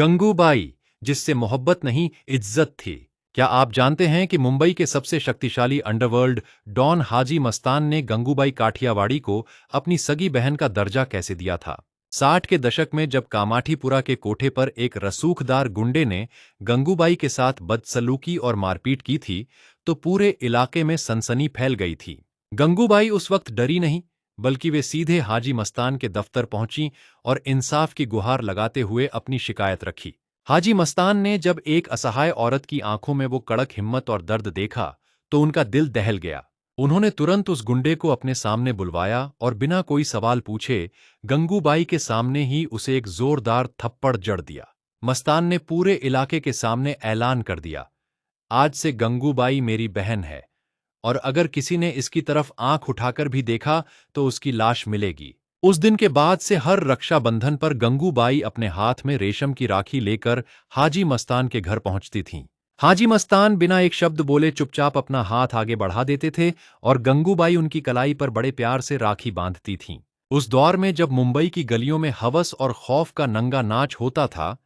गंगूबाई, जिससे मोहब्बत नहीं इज्जत थी। क्या आप जानते हैं कि मुंबई के सबसे शक्तिशाली अंडरवर्ल्ड डॉन हाजी मस्तान ने गंगूबाई काठियावाड़ी को अपनी सगी बहन का दर्जा कैसे दिया था? 60 के दशक में जब कामाठीपुरा के कोठे पर एक रसूखदार गुंडे ने गंगूबाई के साथ बदसलूकी और मारपीट की थी, तो पूरे इलाके में सनसनी फैल गई थी। गंगूबाई उस वक्त डरी नहीं, बल्कि वे सीधे हाजी मस्तान के दफ्तर पहुंची और इंसाफ की गुहार लगाते हुए अपनी शिकायत रखी। हाजी मस्तान ने जब एक असहाय औरत की आंखों में वो कड़क हिम्मत और दर्द देखा, तो उनका दिल दहल गया। उन्होंने तुरंत उस गुंडे को अपने सामने बुलवाया और बिना कोई सवाल पूछे गंगूबाई के सामने ही उसे एक जोरदार थप्पड़ जड़ दिया। मस्तान ने पूरे इलाके के सामने ऐलान कर दिया, आज से गंगूबाई मेरी बहन है, और अगर किसी ने इसकी तरफ आंख उठाकर भी देखा तो उसकी लाश मिलेगी। उस दिन के बाद से हर रक्षाबंधन पर गंगूबाई अपने हाथ में रेशम की राखी लेकर हाजी मस्तान के घर पहुंचती थीं। हाजी मस्तान बिना एक शब्द बोले चुपचाप अपना हाथ आगे बढ़ा देते थे और गंगूबाई उनकी कलाई पर बड़े प्यार से राखी बांधती थीं। उस दौर में जब मुंबई की गलियों में हवस और खौफ का नंगा नाच होता था,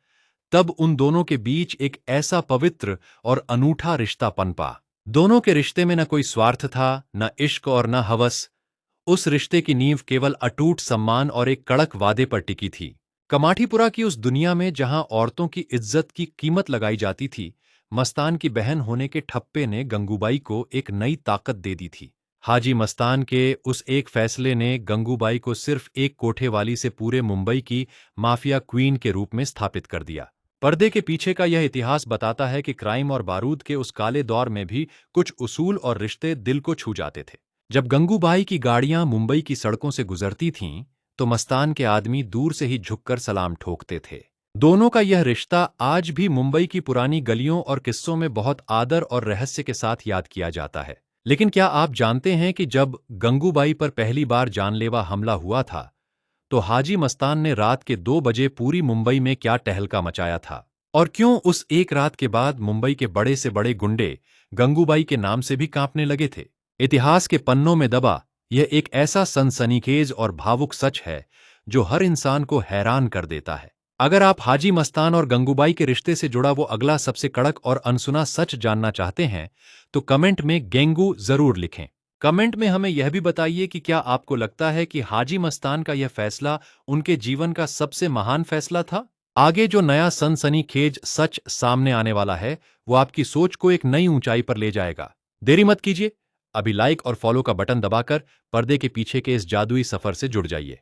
तब उन दोनों के बीच एक ऐसा पवित्र और अनूठा रिश्ता पनपा। दोनों के रिश्ते में न कोई स्वार्थ था, न इश्क और न हवस। उस रिश्ते की नींव केवल अटूट सम्मान और एक कड़क वादे पर टिकी थी। कमाठीपुरा की उस दुनिया में जहां औरतों की इज्जत की कीमत लगाई जाती थी, मस्तान की बहन होने के ठप्पे ने गंगूबाई को एक नई ताकत दे दी थी। हाजी मस्तान के उस एक फैसले ने गंगूबाई को सिर्फ एक कोठे वाली से पूरे मुंबई की माफिया क्वीन के रूप में स्थापित कर दिया। पर्दे के पीछे का यह इतिहास बताता है कि क्राइम और बारूद के उस काले दौर में भी कुछ उसूल और रिश्ते दिल को छू जाते थे। जब गंगूबाई की गाड़ियां मुंबई की सड़कों से गुजरती थीं, तो मस्तान के आदमी दूर से ही झुककर सलाम ठोकते थे। दोनों का यह रिश्ता आज भी मुंबई की पुरानी गलियों और किस्सों में बहुत आदर और रहस्य के साथ याद किया जाता है। लेकिन क्या आप जानते हैं कि जब गंगूबाई पर पहली बार जानलेवा हमला हुआ था, तो हाजी मस्तान ने रात के 2 बजे पूरी मुंबई में क्या टहलका मचाया था? और क्यों उस एक रात के बाद मुंबई के बड़े से बड़े गुंडे गंगूबाई के नाम से भी कांपने लगे थे? इतिहास के पन्नों में दबा यह एक ऐसा सनसनीखेज और भावुक सच है जो हर इंसान को हैरान कर देता है। अगर आप हाजी मस्तान और गंगूबाई के रिश्ते से जुड़ा वो अगला सबसे कड़क और अनसुना सच जानना चाहते हैं, तो कमेंट में गेंगू जरूर लिखें। कमेंट में हमें यह भी बताइए कि क्या आपको लगता है कि हाजी मस्तान का यह फैसला उनके जीवन का सबसे महान फैसला था? आगे जो नया सनसनीखेज सच सामने आने वाला है, वो आपकी सोच को एक नई ऊंचाई पर ले जाएगा। देरी मत कीजिए, अभी लाइक और फॉलो का बटन दबाकर पर्दे के पीछे के इस जादुई सफर से जुड़ जाइए।